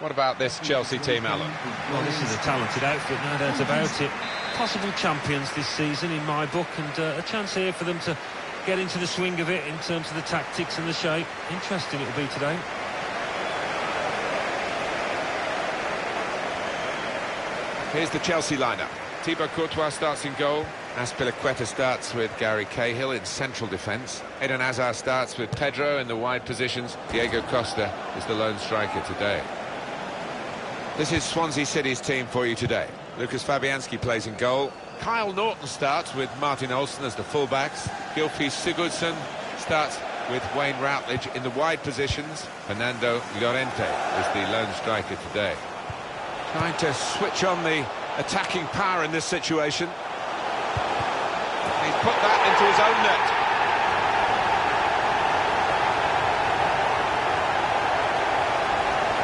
What about this Chelsea team, Alan? Well, this is a talented outfit, no doubt about it. Possible champions this season in my book, and a chance here for them to get into the swing of it in terms of the tactics and the shape. Interesting it'll be today. Here's the Chelsea lineup. Thibaut Courtois starts in goal. Azpilicueta starts with Gary Cahill in central defence. Eden Hazard starts with Pedro in the wide positions. Diego Costa is the lone striker today. This is Swansea City's team for you today. Lucas Fabianski plays in goal. Kyle Norton starts with Martin Olsen as the fullbacks. Gylfi Sigurdsson starts with Wayne Routledge in the wide positions. Fernando Llorente is the lone striker today. Trying to switch on the attacking power in this situation. He's put that into his own net.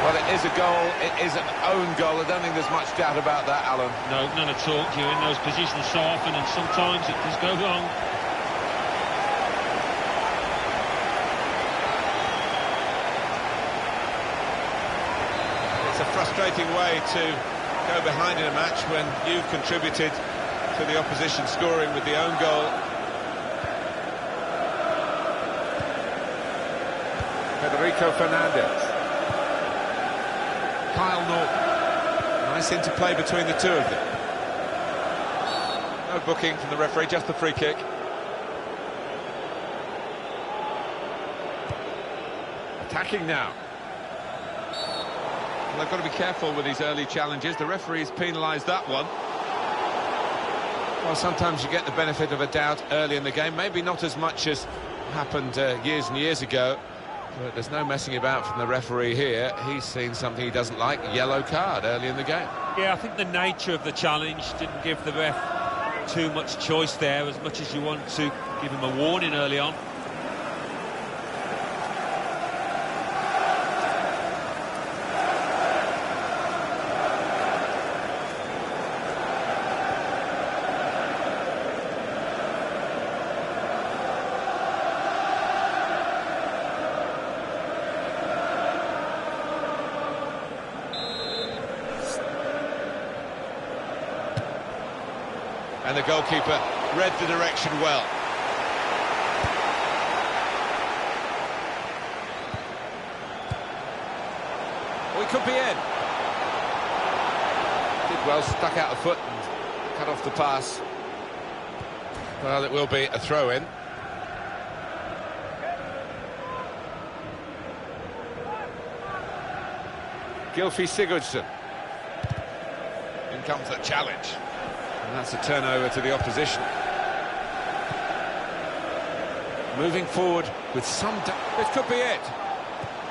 Well, it is a goal, it is an own goal. I don't think there's much doubt about that, Alan. No, none at all. You're in those positions so often, and sometimes it does go wrong. It's a frustrating way to go behind in a match when you've contributed to the opposition scoring with the own goal. Federico Fernandez. Kyle Norton. Nice interplay between the two of them. No booking from the referee, just the free kick. Attacking now. Well, they've got to be careful with these early challenges. The referee's penalised that one. Well, sometimes you get the benefit of a doubt early in the game. Maybe not as much as happened years and years ago. But there's no messing about from the referee here. He's seen something he doesn't like, yellow card early in the game. Yeah, I think the nature of the challenge didn't give the ref too much choice there, as much as you want to give him a warning early on. And the goalkeeper read the direction well. We could be in. Did well, stuck out the foot and cut off the pass. Well, it will be a throw-in. Gylfi Sigurdsson. In comes the challenge. And that's a turnover to the opposition. Moving forward with some... This could be it.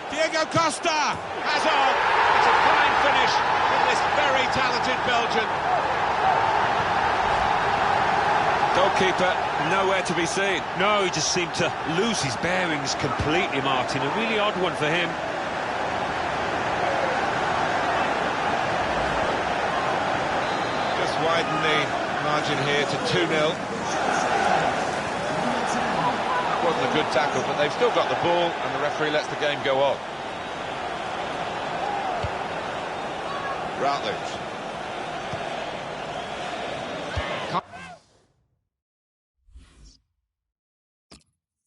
Diego Costa! Hazard! It's a fine finish from this very talented Belgian. Goalkeeper nowhere to be seen. No, he just seemed to lose his bearings completely, Martin. A really odd one for him. Widen the margin here to 2-0. Wasn't a good tackle, but they've still got the ball, and the referee lets the game go on. Routledge.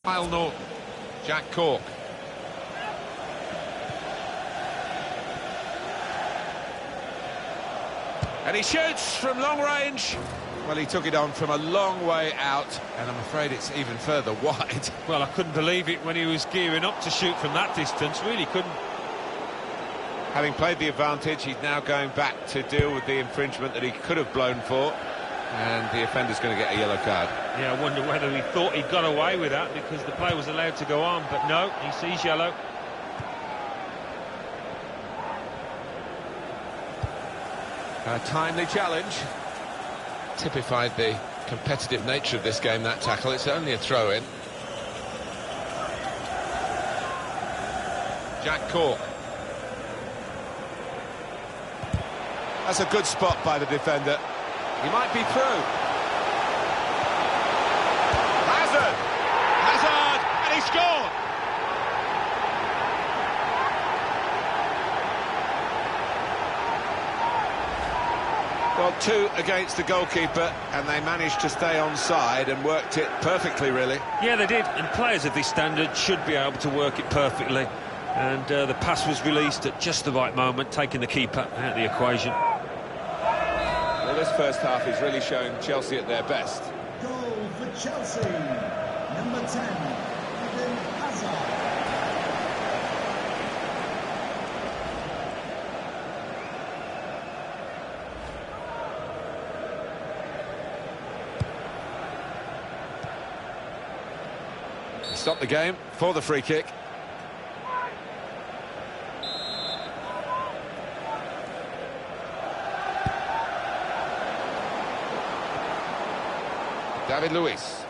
Kyle Norton. Jack Cork. And he shoots from long range. Well, he took it on from a long way out, and I'm afraid it's even further wide. Well, I couldn't believe it when he was gearing up to shoot from that distance. Really couldn't. Having played the advantage, he's now going back to deal with the infringement that he could have blown for, and the offender's going to get a yellow card. Yeah, I wonder whether he thought he'd got away with that because the play was allowed to go on, but no, he sees yellow. A timely challenge. Typified the competitive nature of this game, that tackle. It's only a throw-in. Jack Cork. That's a good spot by the defender. He might be through. Hazard! Hazard! And he scored! Well, two against the goalkeeper, and they managed to stay onside and worked it perfectly, really. Yeah, they did, and players of this standard should be able to work it perfectly. And the pass was released at just the right moment, taking the keeper out of the equation. Well, this first half is really showing Chelsea at their best. Goal for Chelsea, number 10, Eden Hazard. Stop the game for the free kick. David Luiz.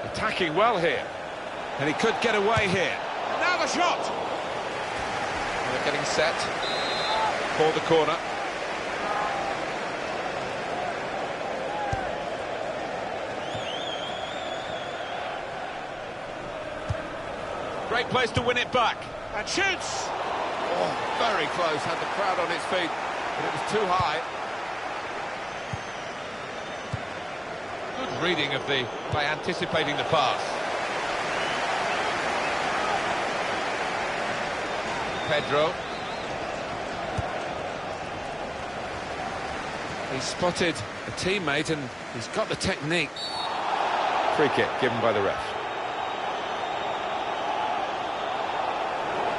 Attacking well here. And he could get away here. Now the shot! And they're getting set for the corner. Great place to win it back. And shoots! Oh, very close. Had the crowd on its feet. But it was too high. Good reading of the by anticipating the pass. Pedro. He spotted a teammate and he's got the technique. Free kick given by the ref.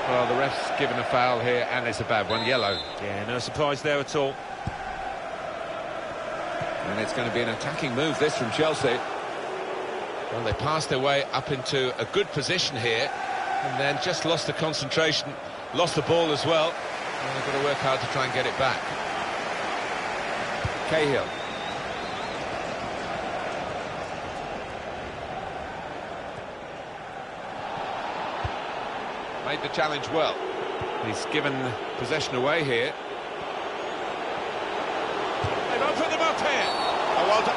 Well, the ref's given a foul here and it's a bad one, yellow. Yeah, no surprise there at all. And it's going to be an attacking move, this, from Chelsea. Well, they passed their way up into a good position here, and then just lost the concentration, lost the ball as well, and they've got to work hard to try and get it back. Cahill. Made the challenge well. He's given possession away here. They've opened them up here. Oh, well done.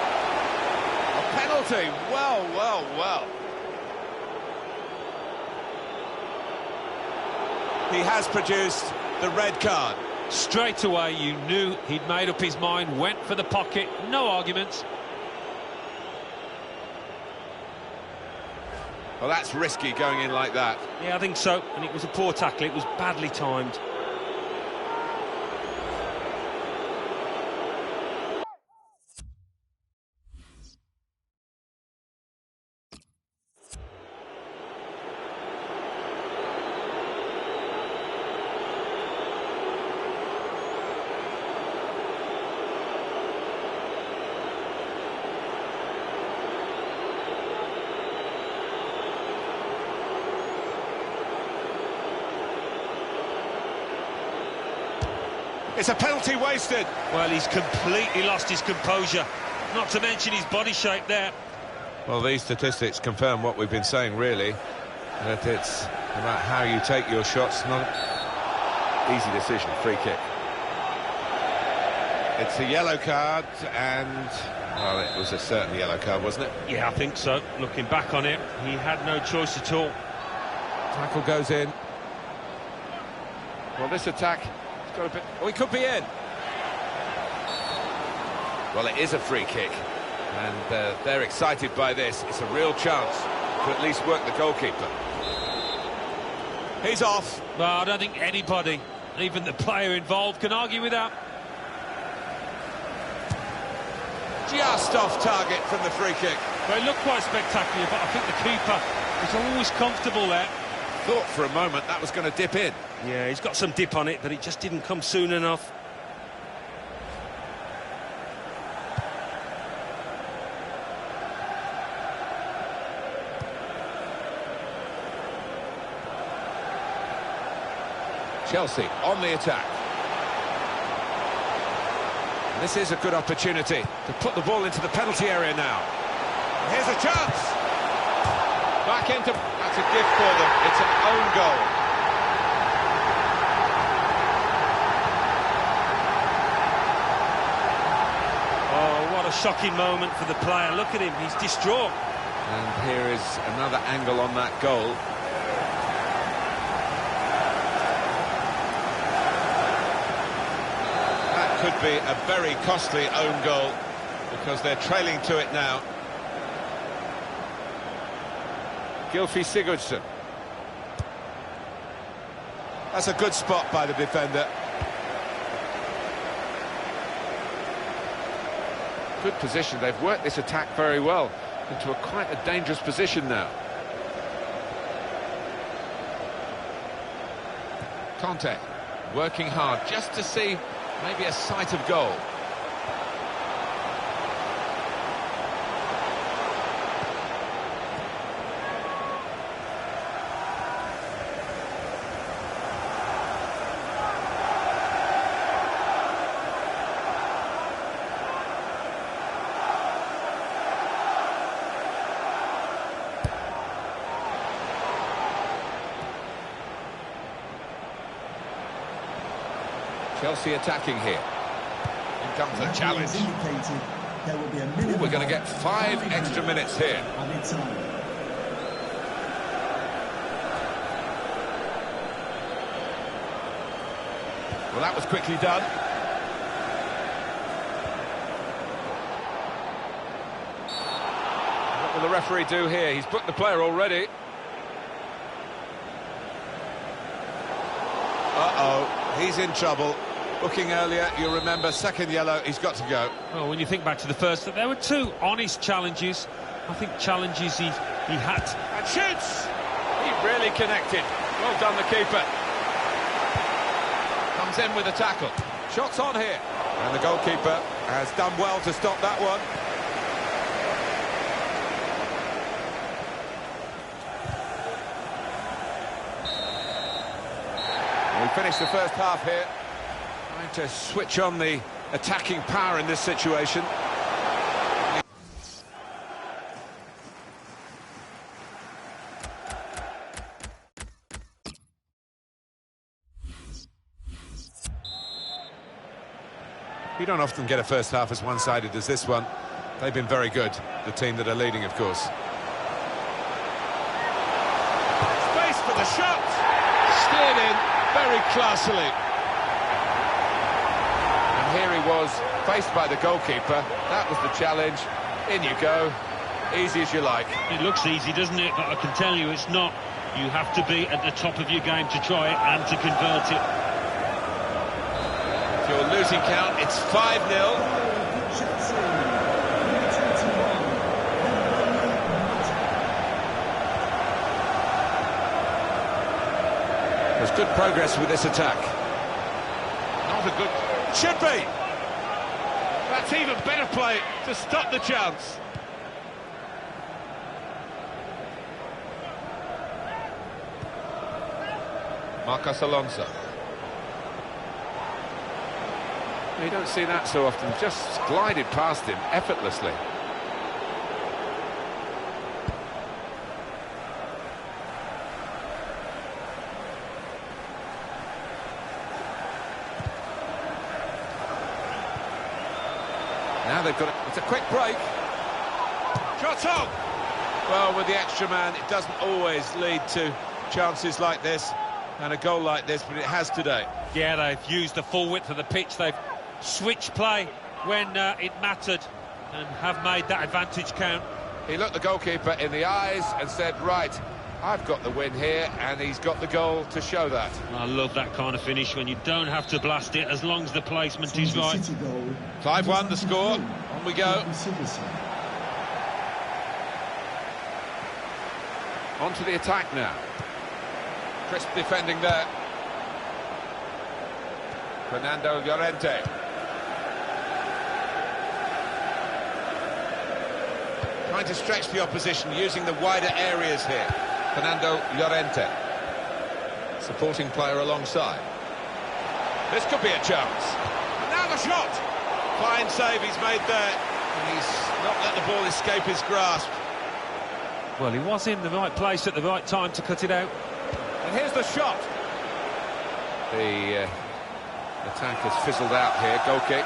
A penalty. Well, well, well. He has produced the red card. Straight away, you knew he'd made up his mind, went for the pocket, no arguments. Well, that's risky going in like that. Yeah, I think so, and it was a poor tackle, it was badly timed. It's a penalty wasted. Well, he's completely lost his composure, not to mention his body shape there. Well, these statistics confirm what we've been saying, really, that it's about how you take your shots, not an easy decision, free kick. It's a yellow card, and, well, it was a certain yellow card, wasn't it? Yeah, I think so. Looking back on it, he had no choice at all. Tackle goes in. Well, this attack... got a bit... Oh, he could be in. Well, it is a free kick, and they're excited by this. It's a real chance to at least work the goalkeeper. He's off. Well, I don't think anybody, even the player involved, can argue with that. Just off target from the free kick. Well, it looked quite spectacular, but I think the keeper was always comfortable there. Thought for a moment that was going to dip in. Yeah, he's got some dip on it, but it just didn't come soon enough. Chelsea on the attack. And this is a good opportunity to put the ball into the penalty area now. Here's a chance. Back into... That's a gift for them. It's an own goal. Oh, what a shocking moment for the player. Look at him, he's distraught. And here is another angle on that goal. could be a very costly own goal because they're trailing to it now. Gylfi Sigurdsson. That's a good spot by the defender. Good position. They've worked this attack very well into quite a dangerous position now. Conte working hard just to see maybe a sight of goal. Chelsea attacking here. In comes the challenge. We're going to get 5 extra minutes here. Well, that was quickly done. What will the referee do here? He's booked the player already. Uh-oh, he's in trouble. Booking earlier, you'll remember, second yellow, he's got to go. Well, when you think back to the first, there were 2 honest challenges. I think challenges he had. And shoots! He really connected. Well done, the keeper. Comes in with a tackle. Shots on here. And the goalkeeper has done well to stop that one. We finish the first half here. Trying to switch on the attacking power in this situation. You don't often get a first half as one-sided as this one. They've been very good, the team that are leading, of course. Space for the shot! Steered in very classily. And here he was, faced by the goalkeeper. That was the challenge. In you go. Easy as you like. It looks easy, doesn't it? But I can tell you it's not. You have to be at the top of your game to try it and to convert it. Your losing count, it's 5-0. There's good progress with this attack. Not a good... Should be! That's even better play to stop the chance. Marcos Alonso. You don't see that so often, just glided past him effortlessly. Now they've got it. It's a quick break. Shot on! Well, with the extra man, it doesn't always lead to chances like this and a goal like this, but it has today. Yeah, they've used the full width of the pitch. They've switched play when it mattered and have made that advantage count. He looked the goalkeeper in the eyes and said, right, I've got the win here, and he's got the goal to show that. I love that kind of finish when you don't have to blast it as long as the placement is right. 5-1 the score. On we go. On to the attack now. Crisp defending there. Fernando Llorente. Trying to stretch the opposition, using the wider areas here. Fernando Llorente. Supporting player alongside. This could be a chance. And now the shot! Fine save he's made there. And he's not let the ball escape his grasp. Well, he was in the right place at the right time to cut it out. And here's the shot. The attack has fizzled out here. Goal kick.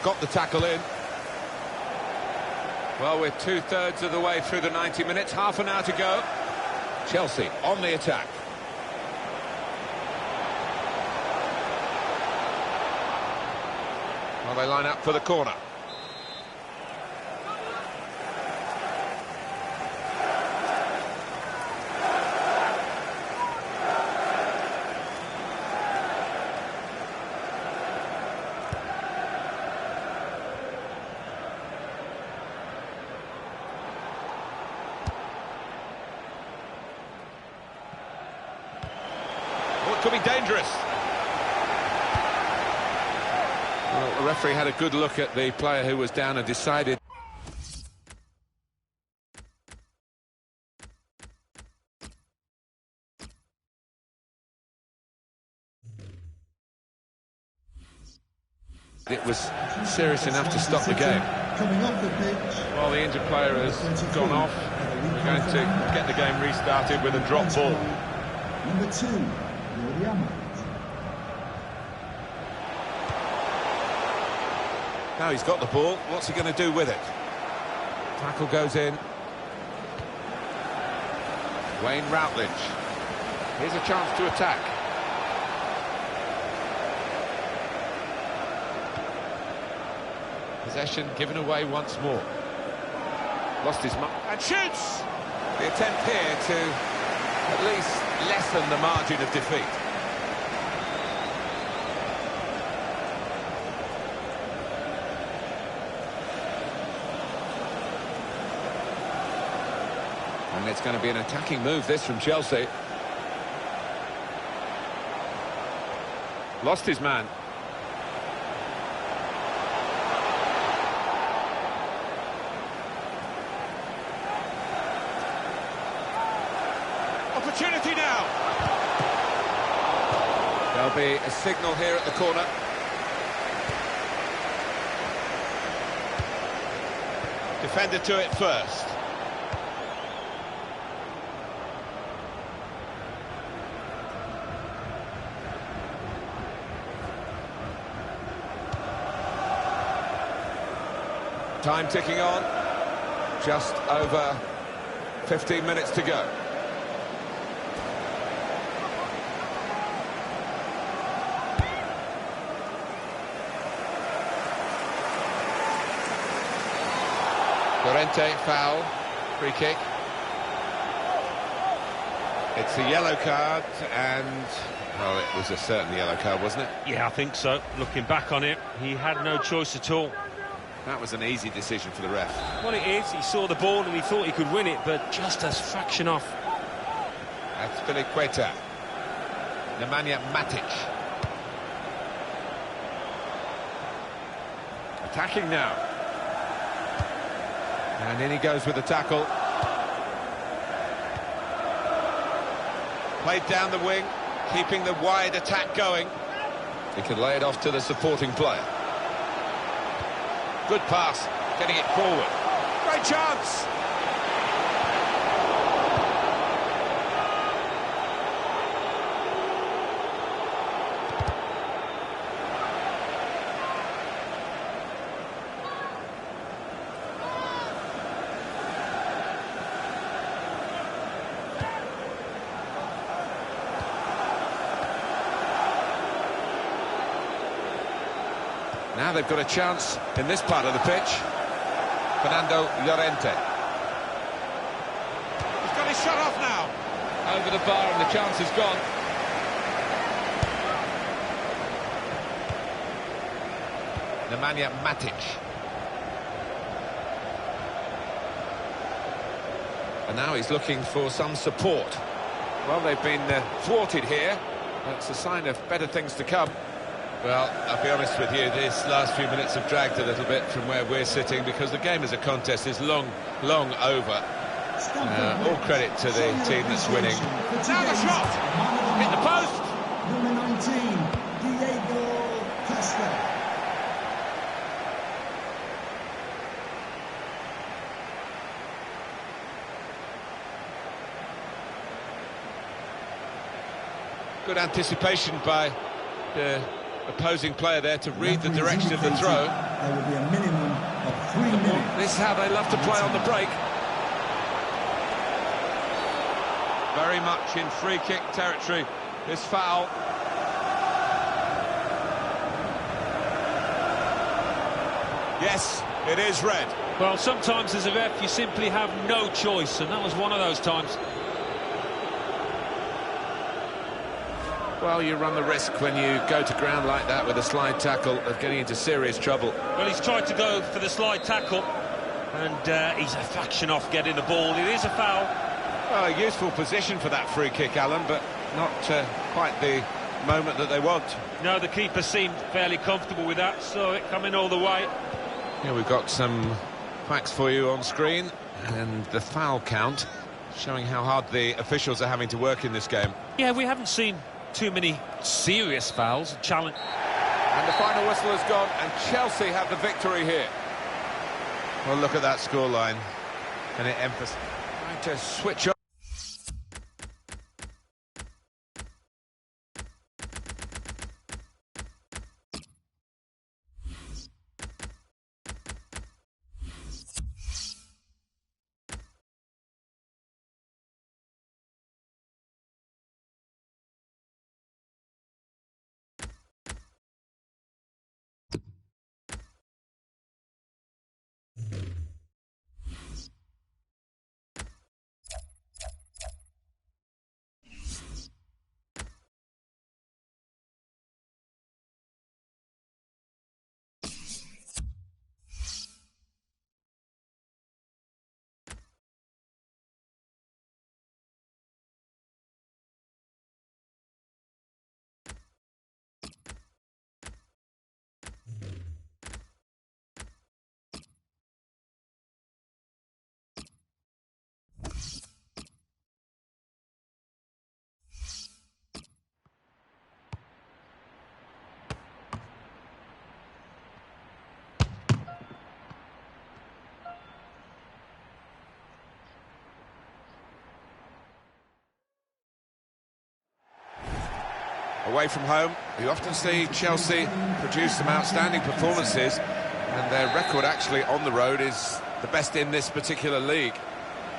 Got the tackle in. Well, we're two-thirds of the way through the 90 minutes, half an hour to go. Chelsea on the attack. Well, they line up for the corner. Well, it could be dangerous. Well, the referee had a good look at the player who was down and decided. It was serious enough to stop the game. Coming off the pitch. Well, the injured player has gone off. We're going to get the game restarted with a drop ball. Number 2, William. Now he's got the ball, what's he going to do with it? Tackle goes in. Wayne Routledge. Here's a chance to attack. Possession given away once more. Lost his mark and shoots! The attempt here to at least lessen the margin of defeat. And it's going to be an attacking move, this, from Chelsea. Lost his man. Opportunity now. There'll be a signal here at the corner. Defender to it first. Time ticking on. Just over 15 minutes to go. Llorente, foul, free kick. It's a yellow card and, well, it was a certain yellow card, wasn't it? Yeah, I think so. Looking back on it, he had no choice at all. That was an easy decision for the ref. Well, it is. He saw the ball and he thought he could win it, but just a fraction off. That's Piliqueta. Nemanja Matic. Attacking now. And in he goes with the tackle. Played down the wing, keeping the wide attack going. He can lay it off to the supporting player. Good pass, getting it forward. Great chance! Now they've got a chance in this part of the pitch. Fernando Llorente. He's got his shot off now. Over the bar and the chance is gone. Nemanja Matic. And now he's looking for some support. Well, they've been thwarted here. That's a sign of better things to come. Well, I'll be honest with you, these last few minutes have dragged a little bit from where we're sitting because the game as a contest is long over. All credit to the team that's winning. Now the shot! Hit the post! Number 19, Diego Costa. Good anticipation by the opposing player there to read the direction of the throw. There will be a minimum of minutes. This is how they love to play on the break. Very much in free kick territory, this foul. Yes, it is red. Well, sometimes as a ref you simply have no choice, and that was one of those times. Well, you run the risk when you go to ground like that with a slide tackle of getting into serious trouble. Well, he's tried to go for the slide tackle, and he's a fraction off getting the ball. It is a foul. Well, a useful position for that free kick, Alan, but not quite the moment that they want. No, the keeper seemed fairly comfortable with that, saw it coming all the way. Here we've got some facts for you on screen, and the foul count, showing how hard the officials are having to work in this game. Yeah, we haven't seen too many serious fouls. Challenge. And the final whistle has gone, and Chelsea have the victory here. Well, look at that scoreline, and it emphasizes trying to switch on. Away from home, you often see Chelsea produce some outstanding performances, and their record actually on the road is the best in this particular league.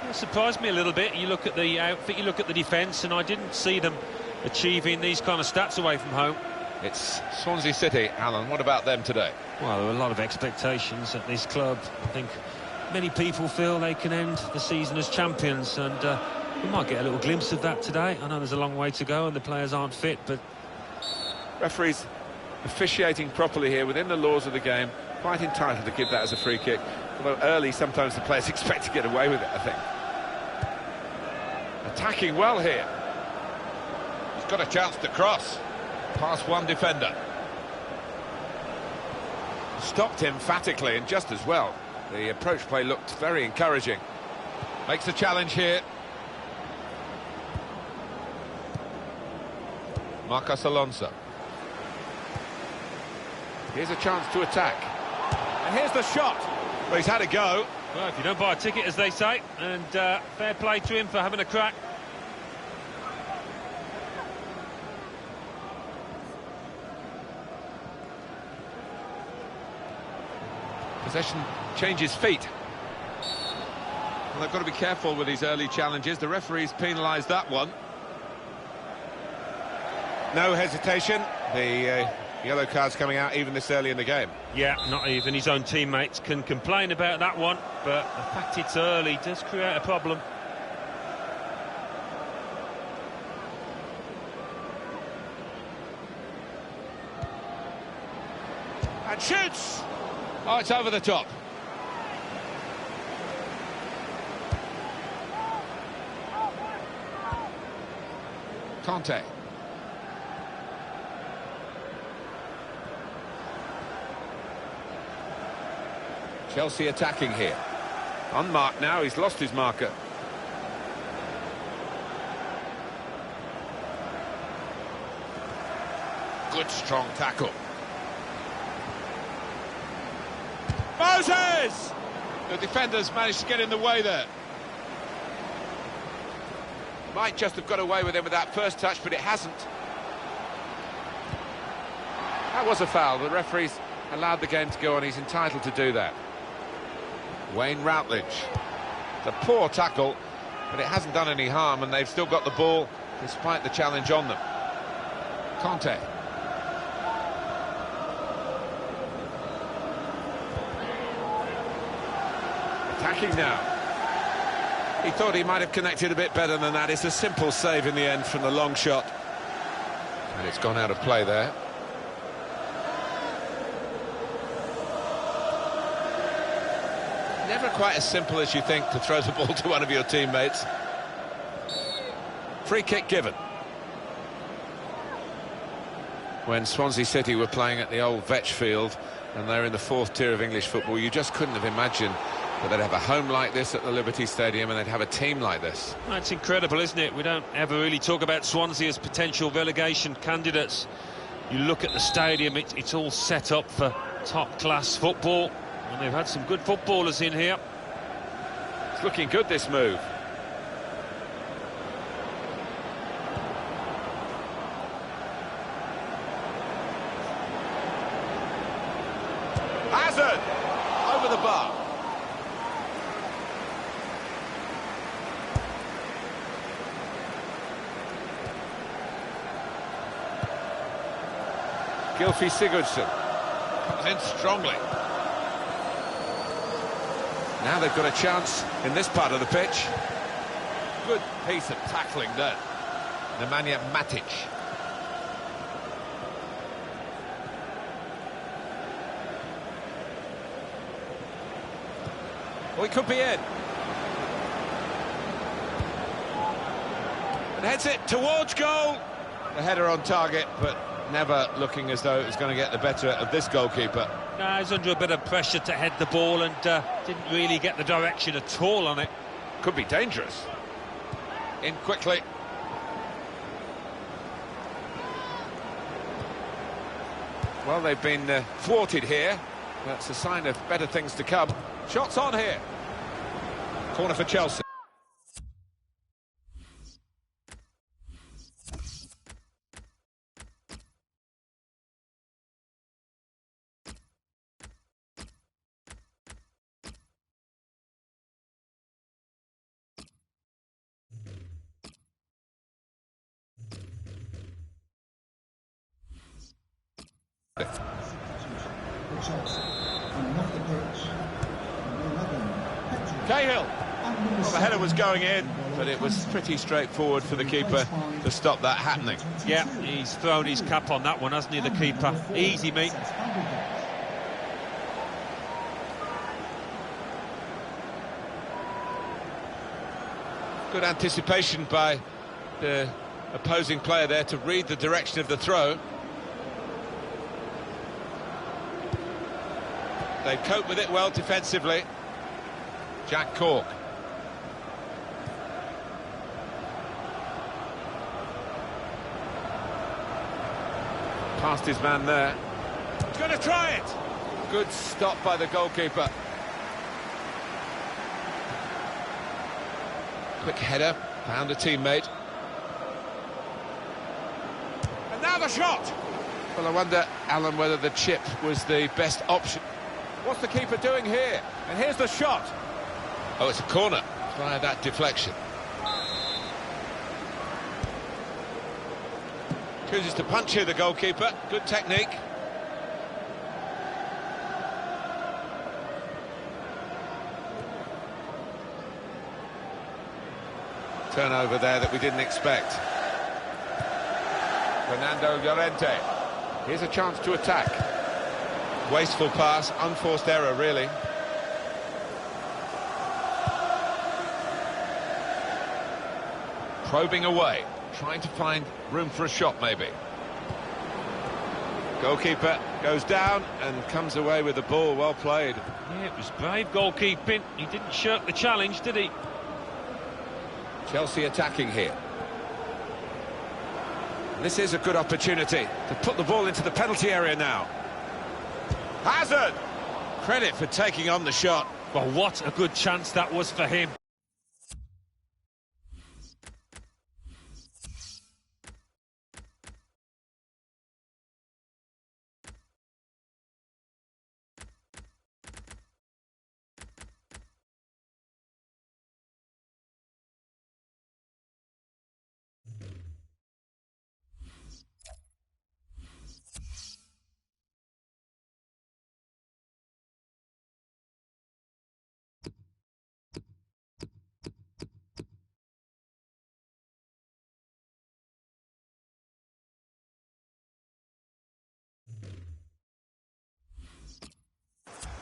It surprised me a little bit. You look at the outfit, you look at the defence, and I didn't see them achieving these kind of stats away from home. It's Swansea City, Alan. What about them today? Well, there are a lot of expectations at this club. I think many people feel they can end the season as champions, and we might get a little glimpse of that today. I know there's a long way to go and the players aren't fit, but... Referees officiating properly here within the laws of the game, quite entitled to give that as a free kick. Although early, sometimes the players expect to get away with it, I think. Attacking well here. He's got a chance to cross. Past one defender. Stopped emphatically and just as well. The approach play looked very encouraging. Makes the challenge here. Marcos Alonso. Here's a chance to attack. And here's the shot. Well, he's had a go. Well, if you don't buy a ticket, as they say, and fair play to him for having a crack. Possession changes feet. Well, they've got to be careful with these early challenges. The referee's penalised that one. No hesitation. The yellow card's coming out even this early in the game. Yeah, not even his own teammates can complain about that one, but the fact it's early does create a problem. And shoots! Oh, it's over the top. Conte. Chelsea attacking here. Unmarked now, he's lost his marker. Good strong tackle. Moses! The defenders managed to get in the way there. Might just have got away with him with that first touch, but it hasn't. That was a foul. The referee's allowed the game to go on. He's entitled to do that. Wayne Routledge. It's a poor tackle, but it hasn't done any harm, and they've still got the ball despite the challenge on them. Conte. Attacking now. He thought he might have connected a bit better than that. It's a simple save in the end from the long shot. And it's gone out of play there. Never quite as simple as you think to throw the ball to one of your teammates. Free kick given. When Swansea City were playing at the old Vetch Field, and they're in the fourth tier of English football, you just couldn't have imagined that they'd have a home like this at the Liberty Stadium and they'd have a team like this. That's incredible, isn't it? We don't ever really talk about Swansea as potential relegation candidates. You look at the stadium, it's all set up for top-class football, and they've had some good footballers in here. It's looking good, this move. Hazard! Over the bar. Gylfi Sigurdsson comes in strongly. Now they've got a chance in this part of the pitch. Good piece of tackling there. Nemanja Matic. Oh, he could be in. And heads it towards goal. The header on target, but never looking as though it was going to get the better of this goalkeeper. No, he's under a bit of pressure to head the ball and didn't really get the direction at all on it. Could be dangerous. In quickly. Well, they've been thwarted here. That's a sign of better things to come. Shots on here. Corner for Chelsea. Cahill. Well, the header was going in, but it was pretty straightforward for the keeper to stop that happening. Yeah, he's thrown his cap on that one, hasn't he, the keeper? Easy, mate. Good anticipation by the opposing player there to read the direction of the throw. They cope with it well defensively. Jack Cork. Past his man there. He's going to try it. Good stop by the goalkeeper. Quick header, found a teammate. And now the shot! Well, I wonder, Alan, whether the chip was the best option. What's the keeper doing here? And here's the shot. Oh, it's a corner via that deflection. Chooses to punch here, the goalkeeper. Good technique. Turnover there that we didn't expect. Fernando Llorente. Here's a chance to attack. Wasteful pass, unforced error, really. Probing away, trying to find room for a shot, maybe. Goalkeeper goes down and comes away with the ball. Well played. Yeah, it was brave goalkeeping. He didn't shirk the challenge, did he? Chelsea attacking here. This is a good opportunity to put the ball into the penalty area now. Hazard! Credit for taking on the shot. Well, what a good chance that was for him.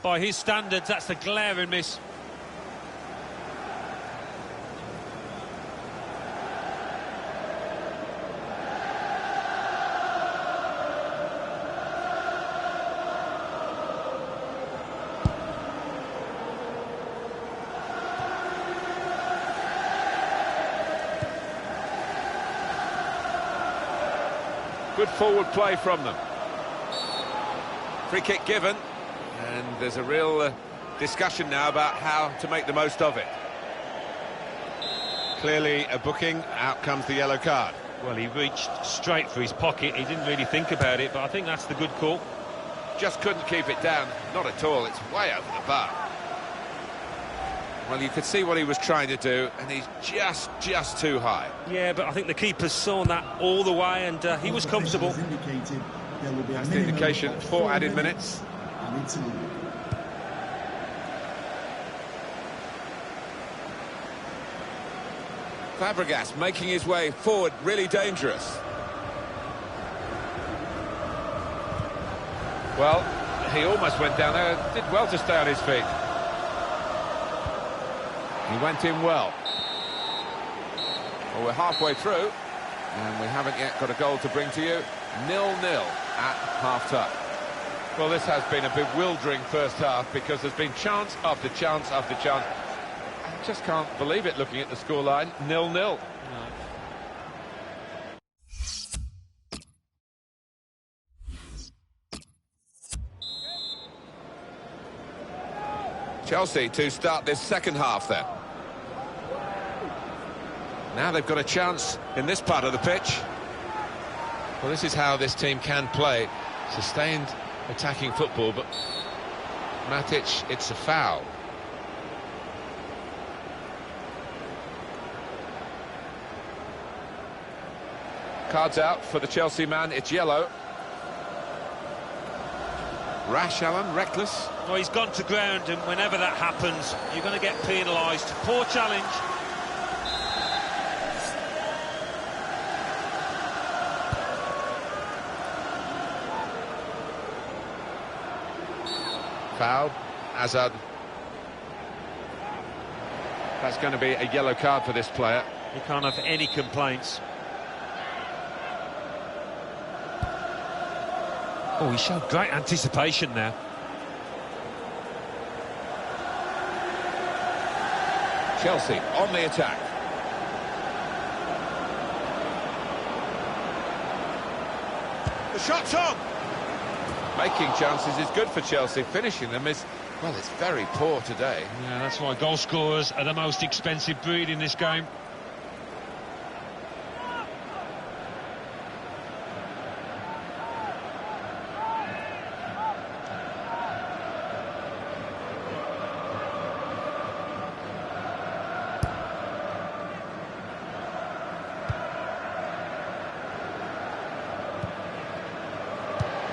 By his standards, that's a glaring miss. Good forward play from them. Free kick given, and there's a real discussion now about how to make the most of it. Clearly a booking, out comes the yellow card. Well, he reached straight for his pocket. He didn't really think about it, but I think that's the good call. Just couldn't keep it down, not at all, it's way over the bar. Well, you could see what he was trying to do, and he's just too high. Yeah, but I think the keeper saw that all the way, and he was comfortable. That's the indication, 4 added minutes. Fabregas making his way forward, really dangerous. Well, he almost went down there, did well to stay on his feet. He went in well. Well, we're halfway through, and we haven't yet got a goal to bring to you. 0-0 at half-time. Well, this has been a bewildering first half, because there's been chance after chance after chance. I just can't believe it looking at the scoreline. 0-0. No. Chelsea to start this second half then. Now they've got a chance in this part of the pitch. Well, this is how this team can play. Sustained attacking football, but Matic, it's a foul. Cards out for the Chelsea man, it's yellow. Rash, Alan, reckless. Well, he's gone to ground, and whenever that happens, you're going to get penalised. Poor challenge. Foul, Hazard. That's going to be a yellow card for this player. He can't have any complaints. Oh, he showed great anticipation there. Chelsea on the attack. The shot's on! Making chances is good for Chelsea. Finishing them is, well, it's very poor today. Yeah, that's why goal scorers are the most expensive breed in this game.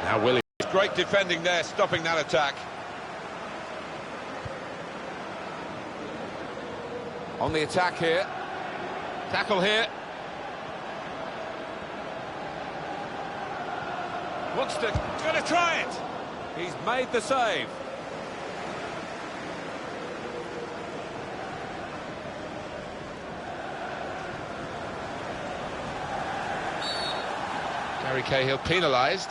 Now Williams, great defending there, stopping that attack. On the attack here. Tackle here. Wants to, gonna try it. He's made the save. Gary Cahill penalised.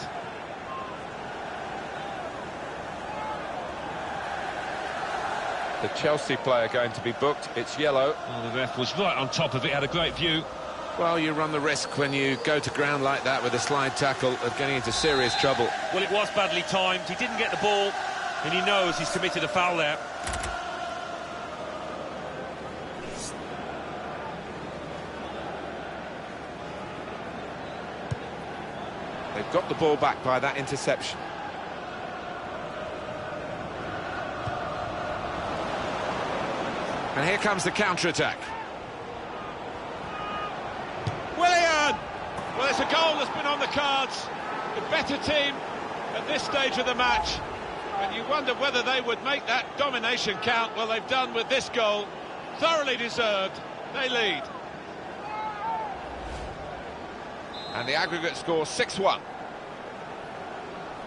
The Chelsea player going to be booked. It's yellow. Oh, the ref was right on top of it, had a great view. Well, you run the risk when you go to ground like that with a slide tackle of getting into serious trouble. Well, it was badly timed. He didn't get the ball, and he knows he's committed a foul there. They've got the ball back by that interception. And here comes the counter-attack. Willian! Well, it's a goal that's been on the cards. The better team at this stage of the match. And you wonder whether they would make that domination count. Well, they've done with this goal. Thoroughly deserved. They lead. And the aggregate score 6-1.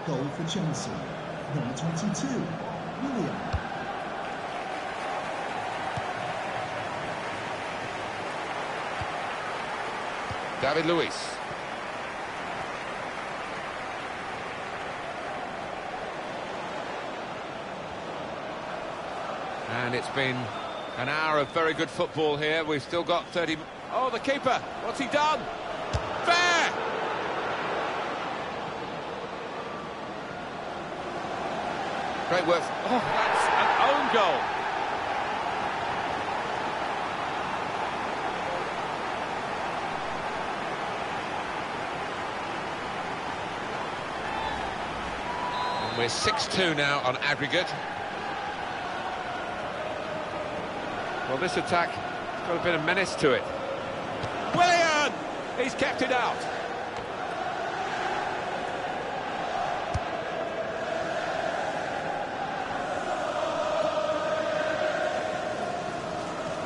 Goal for Chelsea, number 22, William. David Luiz. And it's been an hour of very good football here. We've still got 30... Oh, the keeper! What's he done? Fair! Great work. Oh, that's an own goal. And we're 6-2 now on aggregate. Well, this attack has got a bit of menace to it. Willian! He's kept it out.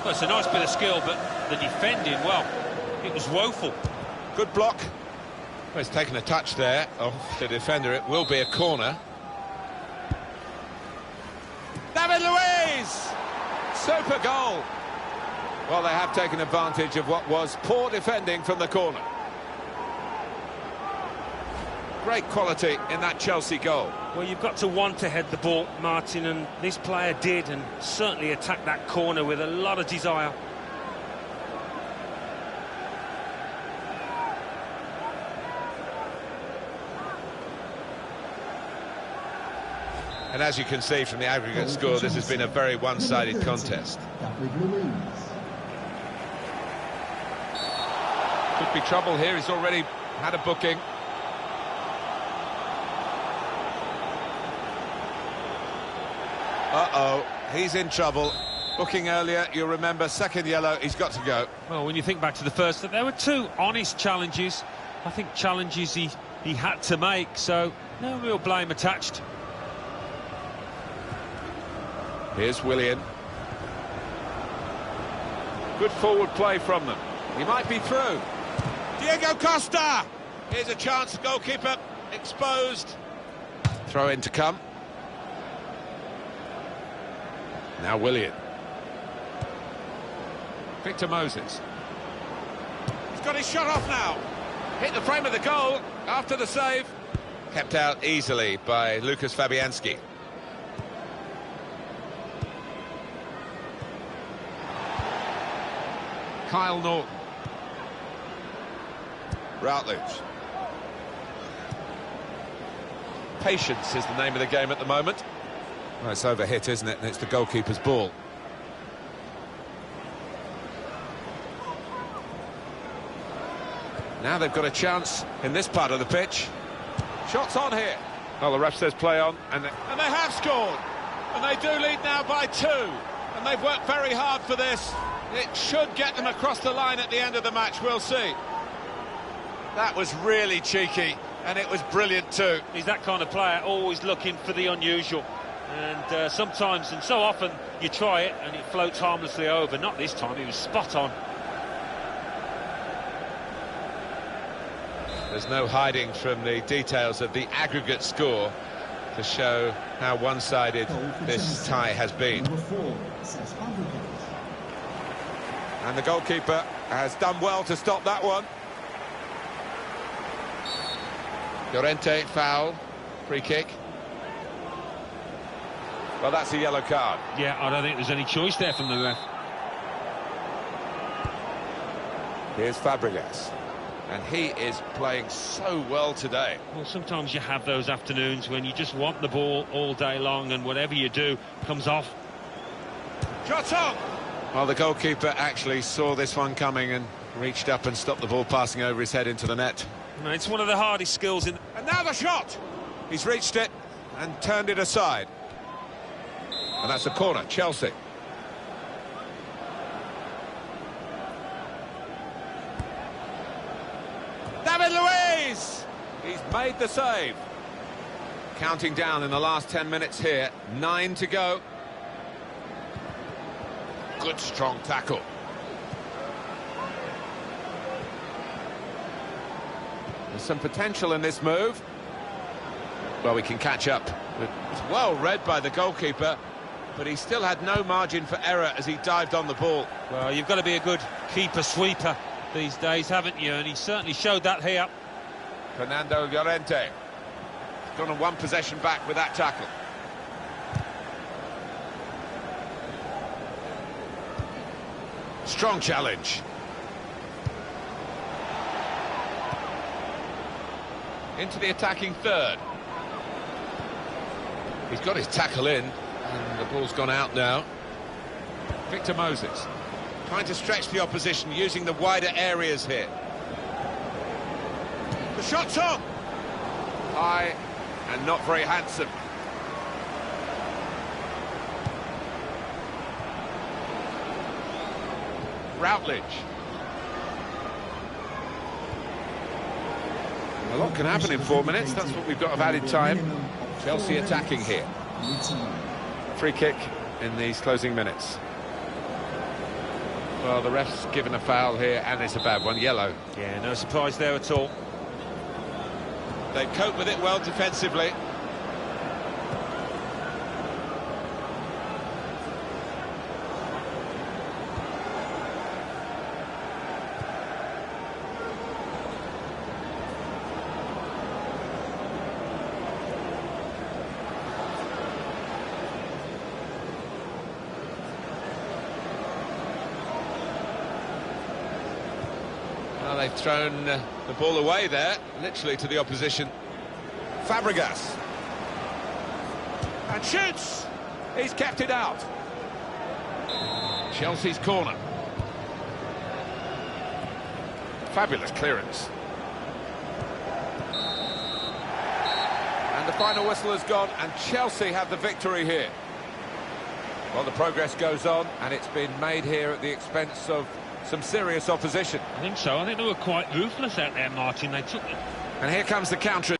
Well, it's a nice bit of skill, but the defending, well, it was woeful. Good block. Well, it's taken a touch there of the defender. It will be a corner. David Luiz! Super goal! Well, they have taken advantage of what was poor defending from the corner. Great quality in that Chelsea goal. Well, you've got to want to head the ball, Martin, and this player did, and certainly attacked that corner with a lot of desire. And as you can see from the aggregate score, this has been a very one-sided contest. Could be trouble here. He's already had a booking. Uh-oh, he's in trouble. Booking earlier, you'll remember, second yellow, he's got to go. Well, when you think back to the first, there were two honest challenges. I think challenges he had to make, so no real blame attached. Here's Willian. Good forward play from them. He might be through. Diego Costa! Here's a chance, goalkeeper exposed. Throw in to come. Now Willian. Victor Moses. He's got his shot off now. Hit the frame of the goal after the save. Kept out easily by Lucas Fabianski. Kyle Norton. Routledge. Patience is the name of the game at the moment. Well, it's overhit, isn't it? And it's the goalkeeper's ball. Now they've got a chance in this part of the pitch. Shots on here. Well, the ref says play on, and they have scored. And they do lead now by 2. And they've worked very hard for this. It should get them across the line at the end of the match, we'll see. That was really cheeky, and it was brilliant too. He's that kind of player, always looking for the unusual. And sometimes, and so often, you try it and it floats harmlessly over. Not this time, he was spot on. There's no hiding from the details of the aggregate score to show how one-sided this tie has been. And the goalkeeper has done well to stop that one. Llorente foul, free kick. Well, that's a yellow card. Yeah, I don't think there's any choice there from the ref. Here's Fabregas. And he is playing so well today. Well, sometimes you have those afternoons when you just want the ball all day long and whatever you do comes off. Shot on! Well, the goalkeeper actually saw this one coming and reached up and stopped the ball passing over his head into the net. It's one of the hardest skills in... And now the shot! He's reached it and turned it aside. And that's a corner, Chelsea. David Luiz! He's made the save. Counting down in the last 10 minutes here. 9 to go. Good strong tackle. There's some potential in this move. Well, we can catch up It's well read by the goalkeeper, but he still had no margin for error as he dived on the ball. Well, you've got to be a good keeper-sweeper these days, haven't you? And he certainly showed that here. Fernando Llorente. Gone on one possession back with that tackle. Strong challenge. Into the attacking third. He's got his tackle in, and the ball's gone out now. Victor Moses trying to stretch the opposition, using the wider areas here. The shot's on! High and not very handsome. Routledge. A lot can happen in 4 minutes, that's what we've got of added time. Chelsea attacking here. Free kick in these closing minutes. Well, the ref's given a foul here, and it's a bad one, yellow. Yeah, no surprise there at all. They cope with it well defensively. Well, they've thrown the ball away there, literally to the opposition. Fabregas. And shoots! He's kept it out. Chelsea's corner. Fabulous clearance. And the final whistle has gone, and Chelsea have the victory here. Well, the progress goes on, and it's been made here at the expense of some serious opposition. I think so. I think they were quite ruthless out there, Martin. They took it. And here comes the counter.